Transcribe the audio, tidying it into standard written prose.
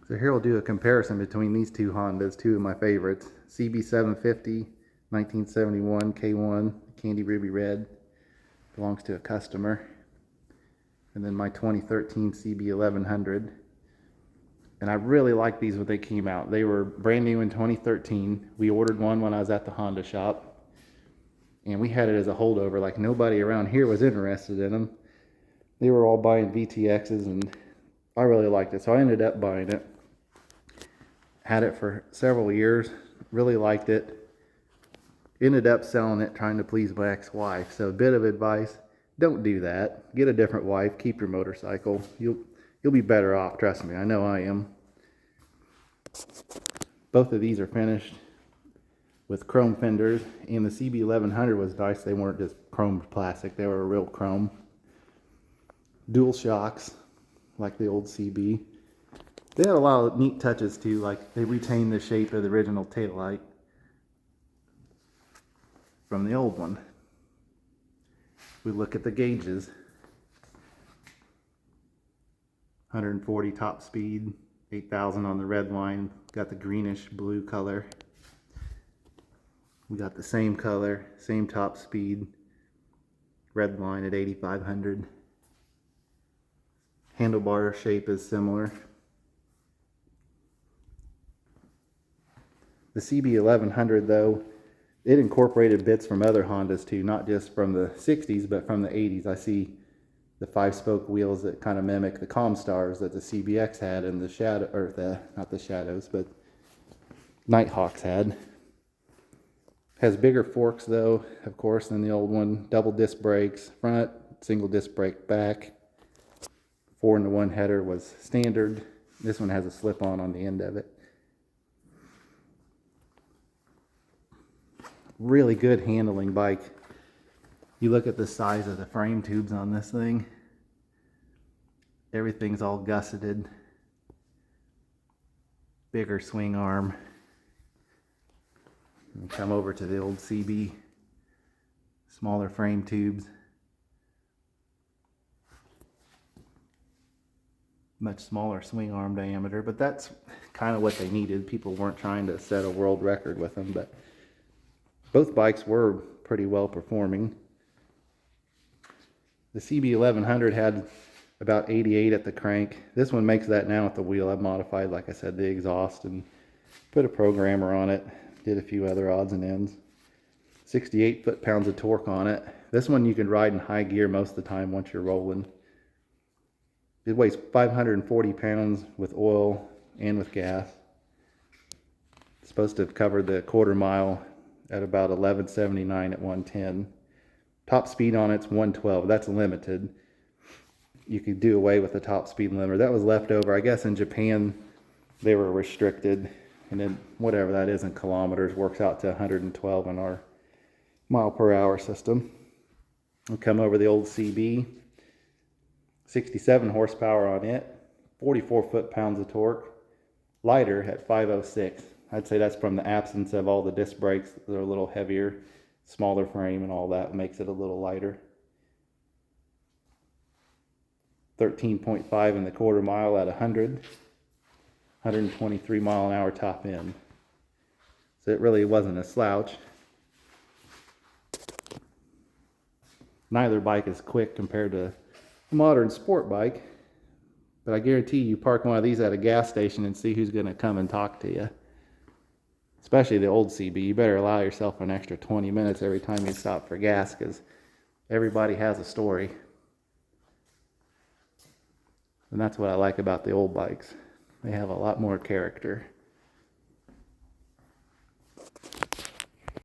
So here we'll do a comparison between these two Hondas, two of my favorites. CB750 1971 K1, Candy Ruby Red, belongs to a customer. And then my 2013 CB1100. And I really liked these when they came out. They were brand new in 2013. We ordered one when I was at the Honda shop. And we had it as a holdover, like nobody around here was interested in them. They were all buying VTXs and I really liked it, so I ended up buying it. Had it for several years, really liked it. Ended up selling it trying to please my ex-wife. So a bit of advice, don't do that. Get a different wife, keep your motorcycle. You'll be better off, trust me, I know I am. Both of these are finished with chrome fenders, and the CB1100 was nice. They weren't just chrome plastic, they were real chrome. Dual shocks, like the old CB. They had a lot of neat touches too, like they retained the shape of the original taillight from the old one. We look at the gauges. 140 top speed, 8,000 on the red line, got the greenish blue color. We got the same color, same top speed, red line at 8,500. Handlebar shape is similar. The CB1100 though, it incorporated bits from other Hondas too, not just from the 60s, but from the 80s. I see the 5-spoke wheels that kind of mimic the Comstars that the CBX had and the Shadow, or not the Shadows, but Nighthawks had. Has bigger forks though, of course, than the old one. Double disc brakes front, single disc brake back. 4-in-1 header was standard. This one has a slip-on the end of it. Really good handling bike. You look at the size of the frame tubes on this thing. Everything's all gusseted. Bigger swing arm. And come over to the old CB. Smaller frame tubes. Much smaller swing arm diameter, but that's kind of what they needed. People weren't trying to set a world record with them, but both bikes were pretty well performing. The CB1100 had about 88 at the crank. This one makes that now at the wheel. I've modified, like I said, the exhaust and put a programmer on it. Did a few other odds and ends. 68 foot-pounds of torque on it. This one you can ride in high gear most of the time once you're rolling. It weighs 540 pounds with oil and with gas. It's supposed to have covered the quarter mile at about 1179 at 110. Top speed on it's 112. That's limited. You could do away with the top speed limiter. That was left over. I guess in Japan they were restricted, and then whatever that is in kilometers works out to 112 in our mile per hour system. We'll come over the old CB. 67 horsepower on it, 44 foot-pounds of torque, lighter at 506. I'd say that's from the absence of all the disc brakes. They're a little heavier, smaller frame and all that makes it a little lighter. 13.5 in the quarter mile at 100, 123 mile an hour top end. So it really wasn't a slouch. Neither bike is quick compared to a modern sport bike, but I guarantee you park one of these at a gas station and see who's going to come and talk to you. Especially the old CB. You better allow yourself an extra 20 minutes every time you stop for gas, because everybody has a story. And that's what I like about the old bikes. They have a lot more character.